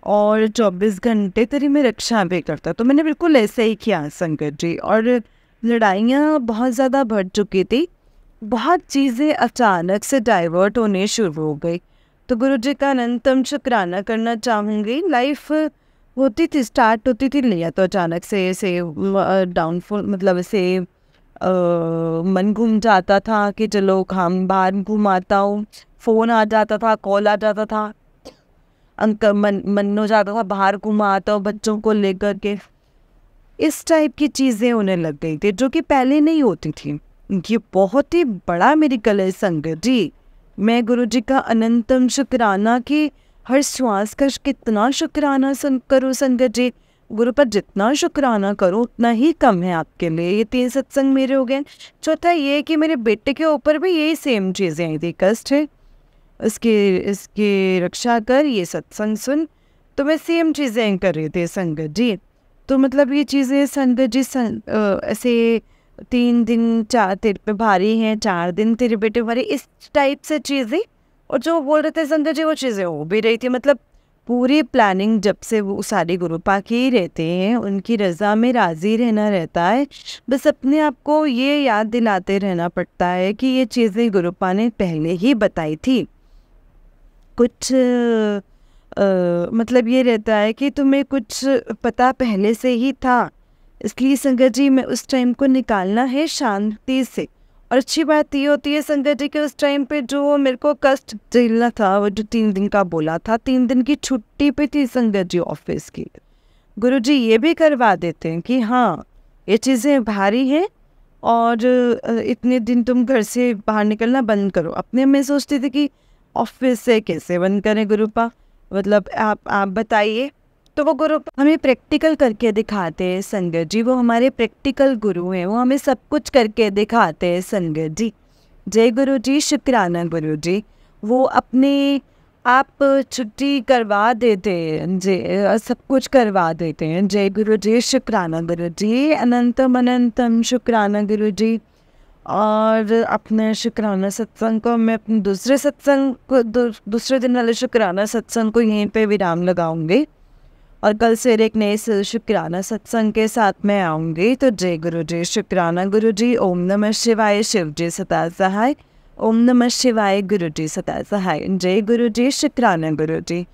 और 24 घंटे तेरी मैं रक्षा भी करता। तो मैंने बिल्कुल ऐसे ही किया संगत जी। और लड़ाइयाँ बहुत ज़्यादा बढ़ चुकी थी, बहुत चीज़ें अचानक से डाइवर्ट होने शुरू हो गई। तो गुरु जी का अनंतम शुक्राना करना चाहूँगी। लाइफ होती थी, स्टार्ट होती थी, लिया तो अचानक से ऐसे डाउनफॉल, मतलब ऐसे मन घूम जाता था कि चलो हम बाहर घुमाता हूँ, फ़ोन आ जाता था, कॉल आ जाता था, अंकल मन हो जाता था बाहर घुमाता हूँ बच्चों को लेकर के। इस टाइप की चीज़ें होने लग गई थी, जो कि पहले नहीं होती थी। ये बहुत ही बड़ा मेरिकल है संगत जी। मैं गुरु जी का अनंतम शुक्राना कि हर श्वास का कितना शुक्राना करो संगत जी। गुरु पर जितना शुक्राना करो उतना ही कम है आपके लिए। ये 3 सत्संग मेरे हो गए। चौथा ये कि मेरे बेटे के ऊपर भी यही सेम चीज़ें आई थी, कष्ट है। इसकी रक्षा कर, ये सत्संग सुन। तो मैं सेम चीज़ें कर रही थी संगत जी। तो मतलब ये चीज़ें संगत जी ऐसे 3 दिन 4 तेरे पे भारी हैं, 4 दिन तेरे बेटे भारी, इस टाइप से चीज़ें। और जो बोल रहे थे संगत जी वो चीज़ें हो भी रही थी। मतलब पूरी प्लानिंग जब से वो सारे गुरुपा के ही रहते हैं, उनकी रज़ा में राज़ी रहना रहता है। बस अपने आप को ये याद दिलाते रहना पड़ता है कि ये चीज़ें गुरुपा ने पहले ही बताई थी। कुछ मतलब ये रहता है कि तुम्हें कुछ पता पहले से ही था, इसलिए संगत जी मैं उस टाइम को निकालना है शांति से। और अच्छी बात ये होती है संगत जी कि उस टाइम पे जो मेरे को कष्ट झेलना था, वो जो 3 दिन का बोला था, 3 दिन की छुट्टी पे थी संगत जी ऑफिस की। गुरु जी ये भी करवा देते हैं कि हाँ ये चीज़ें भारी हैं और इतने दिन तुम घर से बाहर निकलना बंद करो। अपने मैं सोचती थी कि ऑफिस से कैसे बंद करें गुरुपा, मतलब आप बताइए। तो वो गुरु हमें प्रैक्टिकल करके दिखाते हैं संगत जी, वो हमारे प्रैक्टिकल गुरु हैं, वो हमें सब कुछ करके दिखाते हैं संगत जी। जय गुरु जी, शुक्राना गुरु जी। वो अपने आप छुट्टी करवा देते हैं, जय सब कुछ करवा देते हैं। जय गुरु जी, शुक्राना गुरु जी, अनंतम अनंतम शुक्राना गुरु जी। और अपने शुक्राना सत्संग को मैं अपने दूसरे सत्संग को दूसरे दिन वाले शुक्राना सत्संग को यहीं पे विराम लगाऊंगी और कल से एक नए शुक्राना सत्संग के साथ मैं आऊँगी। तो जय गुरु जी, शुक्राना गुरु जी। ओम नमः शिवाय, शिव जी सदा सहाय। ओम नमः शिवाय, गुरु जी सदा सहाय। जय गुरु जी, शुक्राना गुरु जी।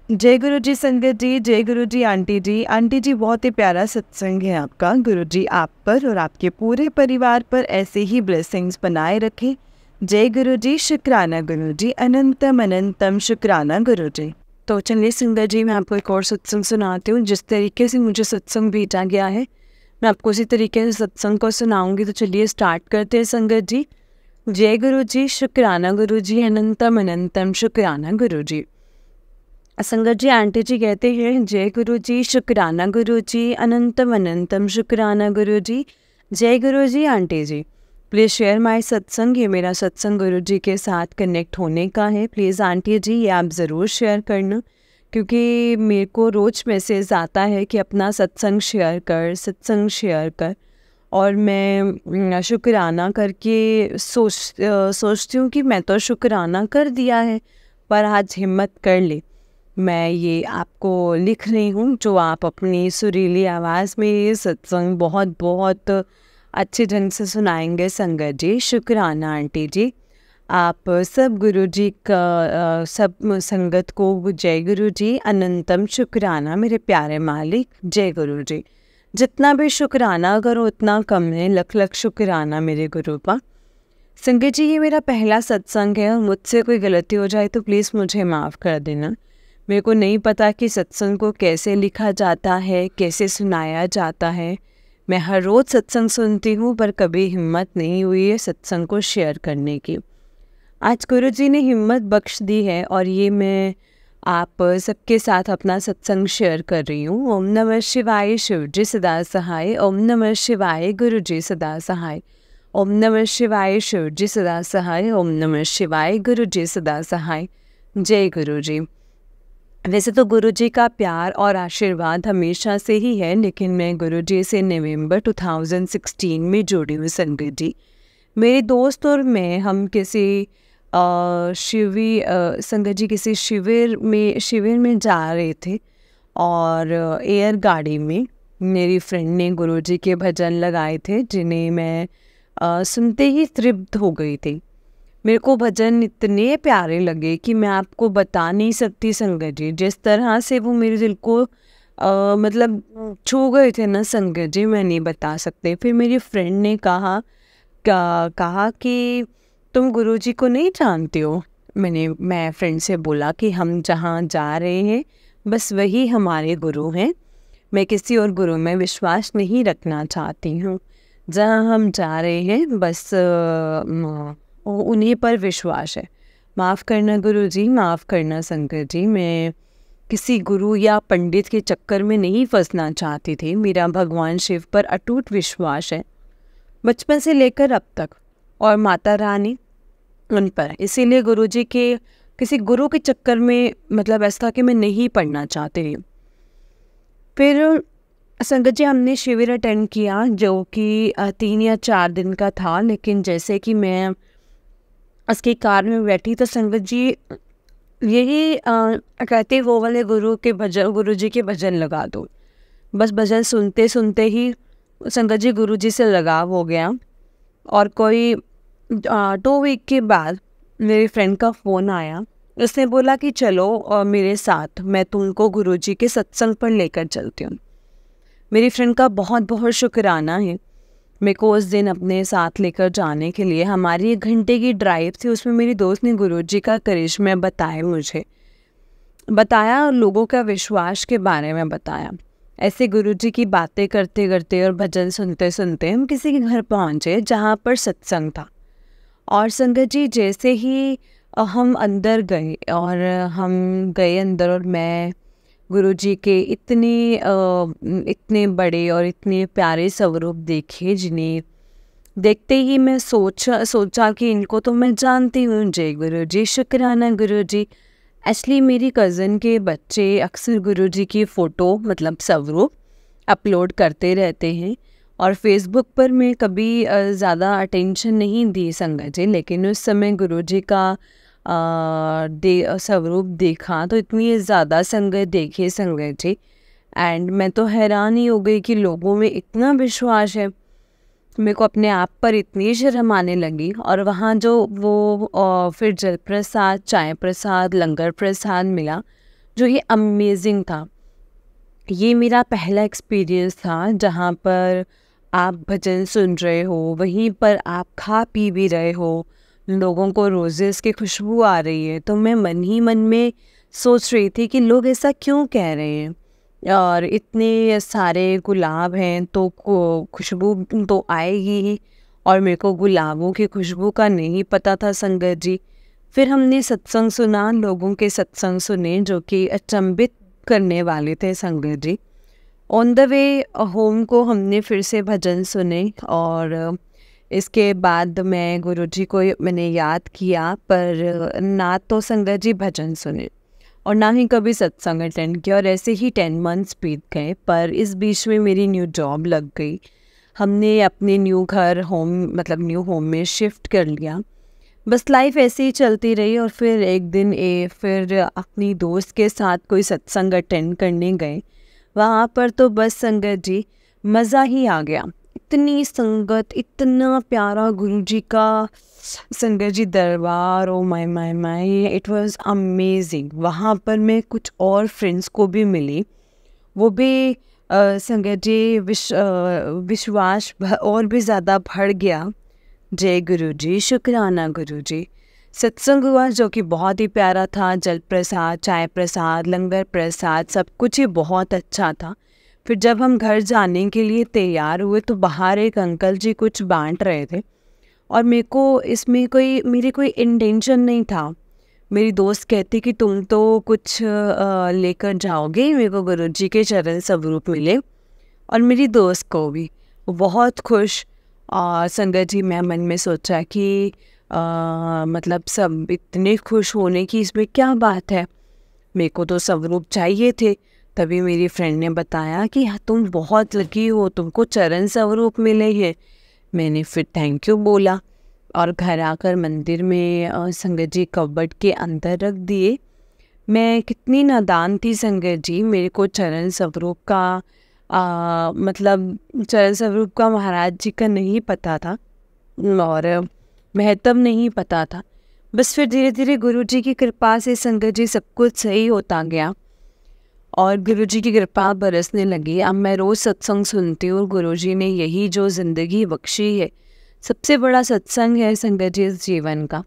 जय गुरु जी संगत जी, जय गुरु जी आंटी जी। आंटी जी बहुत ही प्यारा सत्संग है आपका। गुरु जी आप पर और आपके पूरे परिवार पर ऐसे ही ब्लेसिंग्स बनाए रखें। जय गुरु जी, शुक्राना गुरु जी, अनंतम अनंतम शुक्राना गुरु जी। तो चलिए संगत जी, मैं आपको एक और सत्संग सुनाती हूँ। जिस तरीके से मुझे सत्संग भेजा गया है मैं आपको उसी तरीके से सत्संग को सुनाऊंगी। तो चलिए स्टार्ट करते हैं संगत जी। जय गुरु जी, शुक्राना गुरु जी, अनंतम अनंतम शुक्राना गुरु जी। संगत जी आंटी जी कहते हैं, जय गुरु जी, शुक्राना गुरु जी, अनंतम अनंतम शुक्राना गुरु जी। जय Guru ji aunty ji, please share my satsang. ये मेरा सत्संग गुरु जी के साथ कनेक्ट होने का है। प्लीज़ आंटी जी ये आप ज़रूर शेयर करना, क्योंकि मेरे को रोज़ मैसेज आता है कि अपना सत्संग शेयर कर, सत्संग शेयर कर। और मैं शुक्राना करके सोचती हूँ कि मैं तो शुक्राना कर दिया है, पर आज हिम्मत कर ले, मैं ये आपको लिख रही हूँ जो आप अपनी सुरीली आवाज़ में ये सत्संग बहुत बहुत अच्छे ढंग से सुनाएंगे संगत जी। शुक्राना आंटी जी। आप सब गुरु जी का सब संगत को जय गुरु जी, अनंतम शुक्राना मेरे प्यारे मालिक। जय गुरु जी। जितना भी शुक्राना करो उतना कम है, लख लख शुक्राना मेरे गुरु का। संगत जी ये मेरा पहला सत्संग है और मुझसे कोई गलती हो जाए तो प्लीज़ मुझे माफ़ कर देना। मेरे को नहीं पता कि सत्संग को कैसे लिखा जाता है, कैसे सुनाया जाता है। मैं हर रोज़ सत्संग सुनती हूँ पर कभी हिम्मत नहीं हुई है सत्संग को शेयर करने की। आज गुरु जी ने हिम्मत बख्श दी है और ये मैं आप सबके साथ अपना सत्संग शेयर कर रही हूँ। ओम नमः शिवाय, शिव जी सदा सहाय। ओम नमः शिवाय, गुरु जी सदा सहाय। ओम नमः शिवाय, शिव जी सदा सहाय। ओम नमः शिवाय, गुरु जी सदा सहाय। जय गुरु जी। वैसे तो गुरु जी का प्यार और आशीर्वाद हमेशा से ही है, लेकिन मैं गुरु जी से नवंबर 2016 में जुड़ी हूँ संगत जी। मेरे दोस्त और मैं हम किसी संगत जी किसी शिविर में जा रहे थे और एयर गाड़ी में मेरी फ्रेंड ने गुरु जी के भजन लगाए थे, जिन्हें मैं सुनते ही तृप्त हो गई थी। मेरे को भजन इतने प्यारे लगे कि मैं आपको बता नहीं सकती संगत जी। जिस तरह से वो मेरे दिल को मतलब छू गए थे ना संगत जी, मैं नहीं बता सकते। फिर मेरी फ्रेंड ने कहा कि तुम गुरुजी को नहीं जानती हो। मैं फ्रेंड से बोला कि हम जहाँ जा रहे हैं बस वही हमारे गुरु हैं, मैं किसी और गुरु में विश्वास नहीं रखना चाहती हूँ। जहाँ हम जा रहे हैं बस उन्हीं पर विश्वास है। माफ़ करना गुरुजी, माफ़ करना संगत जी। मैं किसी गुरु या पंडित के चक्कर में नहीं फंसना चाहती थी। मेरा भगवान शिव पर अटूट विश्वास है बचपन से लेकर अब तक। और माता रानी उन पर। इसीलिए गुरुजी के किसी गुरु के चक्कर में मतलब ऐसा था कि मैं नहीं पढ़ना चाहती थी। फिर संगत जी हमने शिविर अटेंड किया जो कि 3 या 4 दिन का था, लेकिन जैसे कि मैं उसकी कार में बैठी तो संगत जी यही कहते वो वाले गुरुजी के भजन लगा दो। बस भजन सुनते सुनते ही संगत जी गुरुजी से लगाव हो गया। और कोई 2 वीक के बाद मेरी फ्रेंड का फ़ोन आया। उसने बोला कि चलो मेरे साथ, मैं तुमको गुरुजी के सत्संग पर लेकर चलती हूँ। मेरी फ्रेंड का बहुत बहुत शुक्राना है मेरे को उस दिन अपने साथ लेकर जाने के लिए। हमारी 1 घंटे की ड्राइव थी, उसमें मेरी दोस्त ने गुरुजी का करिश्मा बताया और लोगों का विश्वास के बारे में बताया। ऐसे गुरुजी की बातें करते करते और भजन सुनते सुनते हम किसी के घर पहुँचे जहाँ पर सत्संग था। और संगत जी जैसे ही हम अंदर गए और हम गए अंदर, और मैं गुरुजी के इतने बड़े और इतने प्यारे स्वरूप देखे जिन्हें देखते ही मैं सोचा कि इनको तो मैं जानती हूँ। जय गुरुजी, शुक्राना गुरुजी। एक्चुअली मेरी कज़न के बच्चे अक्सर गुरुजी की फ़ोटो मतलब स्वरूप अपलोड करते रहते हैं, और फेसबुक पर मैं कभी ज़्यादा अटेंशन नहीं दी संगत जी, लेकिन उस समय गुरुजी का स्वरूप देखा तो इतनी ज़्यादा संगत देखी संगत जी, एंड मैं तो हैरान ही हो गई कि लोगों में इतना विश्वास है। मेरे को अपने आप पर इतनी शर्म आने लगी। और वहाँ जो वो फिर जल प्रसाद, चाय प्रसाद, लंगर प्रसाद मिला जो ये अमेजिंग था। ये मेरा पहला एक्सपीरियंस था जहाँ पर आप भजन सुन रहे हो, वहीं पर आप खा पी भी रहे हो, लोगों को रोजेस की खुशबू आ रही है। तो मैं मन ही मन में सोच रही थी कि लोग ऐसा क्यों कह रहे हैं, और इतने सारे गुलाब हैं तो खुशबू तो आएगी ही, और मेरे को गुलाबों की खुशबू का नहीं पता था संगत जी। फिर हमने सत्संग सुना, लोगों के सत्संग सुने जो कि अचंभित करने वाले थे संगत जी। ऑन द वे होम को हमने फिर से भजन सुने, और इसके बाद मैं गुरुजी को मैंने याद किया, पर ना तो संगत जी भजन सुने और ना ही कभी सत्संग अटेंड किया। और ऐसे ही 10 मंथ्स बीत गए, पर इस बीच में मेरी न्यू जॉब लग गई। हमने अपने न्यू होम में शिफ्ट कर लिया। बस लाइफ ऐसे ही चलती रही। और फिर एक दिन फिर अपनी दोस्त के साथ कोई सत्संग अटेंड करने गए। वहाँ पर तो बस संगत जी मज़ा ही आ गया। इतनी संगत, इतना प्यारा गुरुजी का संगत जी दरबार, oh my my my, it was amazing. वहाँ पर मैं कुछ और फ्रेंड्स को भी मिली, वो भी संगत जी विश्वास और भी ज़्यादा बढ़ गया। जय गुरुजी, शुक्राना गुरुजी। सत्संग हुआ जो कि बहुत ही प्यारा था। जल प्रसाद, चाय प्रसाद, लंगर प्रसाद, सब कुछ ही बहुत अच्छा था। फिर जब हम घर जाने के लिए तैयार हुए तो बाहर एक अंकल जी कुछ बांट रहे थे, और मेरे को इसमें मेरी कोई इंटेंशन नहीं था। मेरी दोस्त कहती कि तुम तो कुछ लेकर जाओगे, मेरे को गुरुजी के चरण स्वरूप मिले, और मेरी दोस्त को भी। वो बहुत खुश। संगत जी मैं मन में सोचा कि मतलब सब इतने खुश होने की इसमें क्या बात है, मेरे को तो स्वरूप चाहिए थे। तभी मेरी फ्रेंड ने बताया कि हाँ तुम बहुत लकी हो, तुमको चरण स्वरूप मिले हैं। मैंने फिर थैंक यू बोला, और घर आकर मंदिर में संगत जी कबर्ड के अंदर रख दिए। मैं कितनी नादान थी संगत जी, मेरे को चरण स्वरूप का चरण स्वरूप का महाराज जी का नहीं पता था और महत्व नहीं पता था। बस फिर धीरे धीरे गुरुजी की कृपा से संगत जी सब कुछ सही होता गया, और गुरुजी की कृपा बरसने लगी। अब मैं रोज़ सत्संग सुनती हूँ। गुरुजी ने यही जो ज़िंदगी बख्शी है, सबसे बड़ा सत्संग है संगत जी इस जीवन का।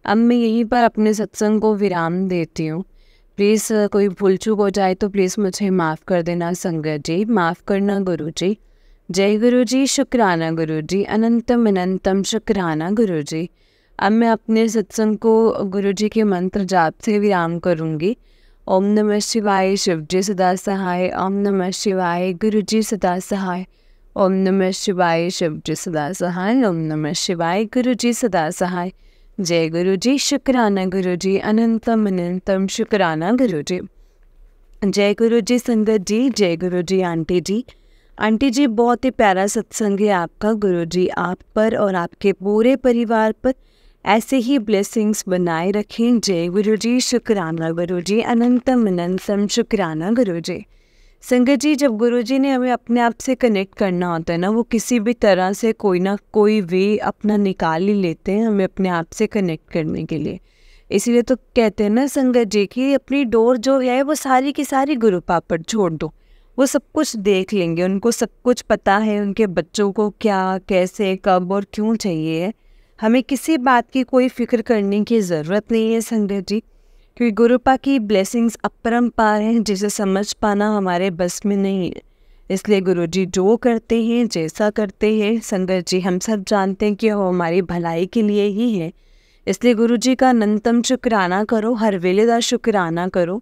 अब मैं यहीं पर अपने सत्संग को विराम देती हूँ। प्लीज़ कोई भूल चूक हो जाए तो प्लीज़ मुझे माफ़ कर देना संगत जी, माफ़ करना गुरुजी। जय गुरुजी, शुक्राना गुरुजी, अनंतम अनंतम शुक्राना गुरुजी। अब मैं अपने सत्संग को गुरुजी के मंत्र जाप से विराम करूँगी। ओम नमः शिवाय, शिवजी सदा सहाय। ओम नमः शिवाय, गुरुजी सदा सहाय। ओम नमः शिवाय, शिवजी सदा सहाय। ओम नमः शिवाय, गुरुजी सदा सहाय। जय गुरु जी, शुक्राना गुरु जी, अनंतम अनंतम शुक्राना गुरु जी। जय गुरु जी संगत जी, जय गुरु जी आंटी जी। आंटी जी, बहुत ही प्यारा सत्संग है आपका। गुरु जी आप पर और आपके पूरे परिवार पर ऐसे ही ब्लेसिंग्स बनाए रखें। जय गुरु जी, शुक्राना गुरु जी, अनंतम अनंतम शुक्राना गुरु जी। संगत जी, जब गुरु जी ने हमें अपने आप से कनेक्ट करना होता है ना, वो किसी भी तरह से कोई ना कोई वे अपना निकाल ही लेते हैं हमें अपने आप से कनेक्ट करने के लिए। इसीलिए तो कहते हैं ना संगत जी कि अपनी डोर जो है वो सारी की सारी गुरु पाप पर छोड़ दो, वो सब कुछ देख लेंगे। उनको सब कुछ पता है, उनके बच्चों को क्या कैसे कब और क्यों चाहिए है। हमें किसी बात की कोई फिक्र करने की ज़रूरत नहीं है संगत जी, क्योंकि गुरुपा की ब्लेसिंग्स अपरंपार हैं, जिसे समझ पाना हमारे बस में नहीं है। इसलिए गुरु जी जो करते हैं, जैसा करते हैं संगत जी, हम सब जानते हैं कि वो हमारी भलाई के लिए ही है। इसलिए गुरु जी का अनंतम शुक्राना करो, हर वेले का शुक्राना करो।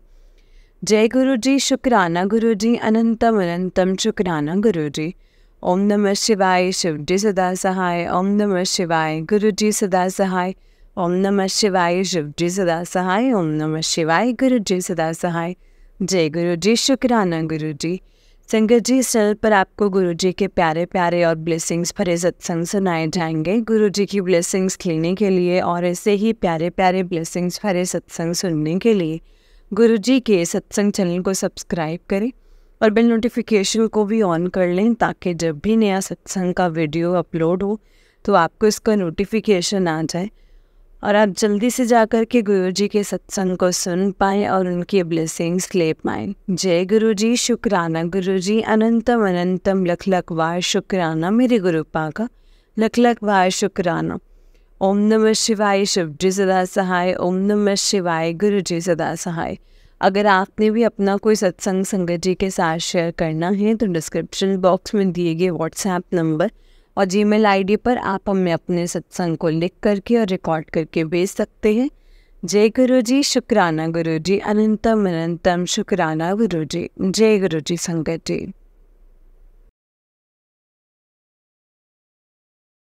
जय गुरु जी, शुक्राना गुरु जी, अनंतम अनंतम शुक्राना गुरु जी। ओम नमः शिवाय, शिव जी सदा सहाय। ओम नमः शिवाय, गुरु जी सदा सहाय। ओम नमः शिवाय, शिव जी सदा सहाय। ओम नमः शिवाय, गुरु जी सदा सहाय। जय गुरु जी, शुक्राना गुरु जी। संगत जी, इस चैनल पर आपको गुरु जी के प्यारे प्यारे और ब्लेसिंग्स भरे सत्संग सुनाए जाएंगे। गुरु जी की ब्लेसिंग्स लेने के लिए और ऐसे ही प्यारे प्यारे ब्लेसिंग्स भरे सत्संग सुनने के लिए गुरु जी के सत्संग चैनल को सब्सक्राइब करें और बेल नोटिफिकेशन को भी ऑन कर लें, ताकि जब भी नया सत्संग का वीडियो अपलोड हो तो आपको इसका नोटिफिकेशन आ जाए और आप जल्दी से जाकर के गुरु जी के सत्संग को सुन पाएँ और उनकी ब्लेसिंग्स ले पाएँ। जय गुरु जी, शुक्राना गुरु जी, अनंतम अनंतम लख लख बार शुक्राना मेरे गुरुपा का, लख लख बार शुक्राना। ओम नमः शिवाय, शिव जी सदा सहाय। ओम नमः शिवाय, गुरु जी सदा सहाय। अगर आपने भी अपना कोई सत्संग संगत जी के साथ शेयर करना है तो डिस्क्रिप्शन बॉक्स में दिए गए व्हाट्सएप नंबर और जीमेल आईडी पर आप हमें अपने सत्संग को लिख करके और रिकॉर्ड करके भेज सकते हैं। जय गुरु जी, शुक्राना गुरु जी, अनंतम अनंतम शुक्राना गुरु जी। जय गुरु जी संगत जी।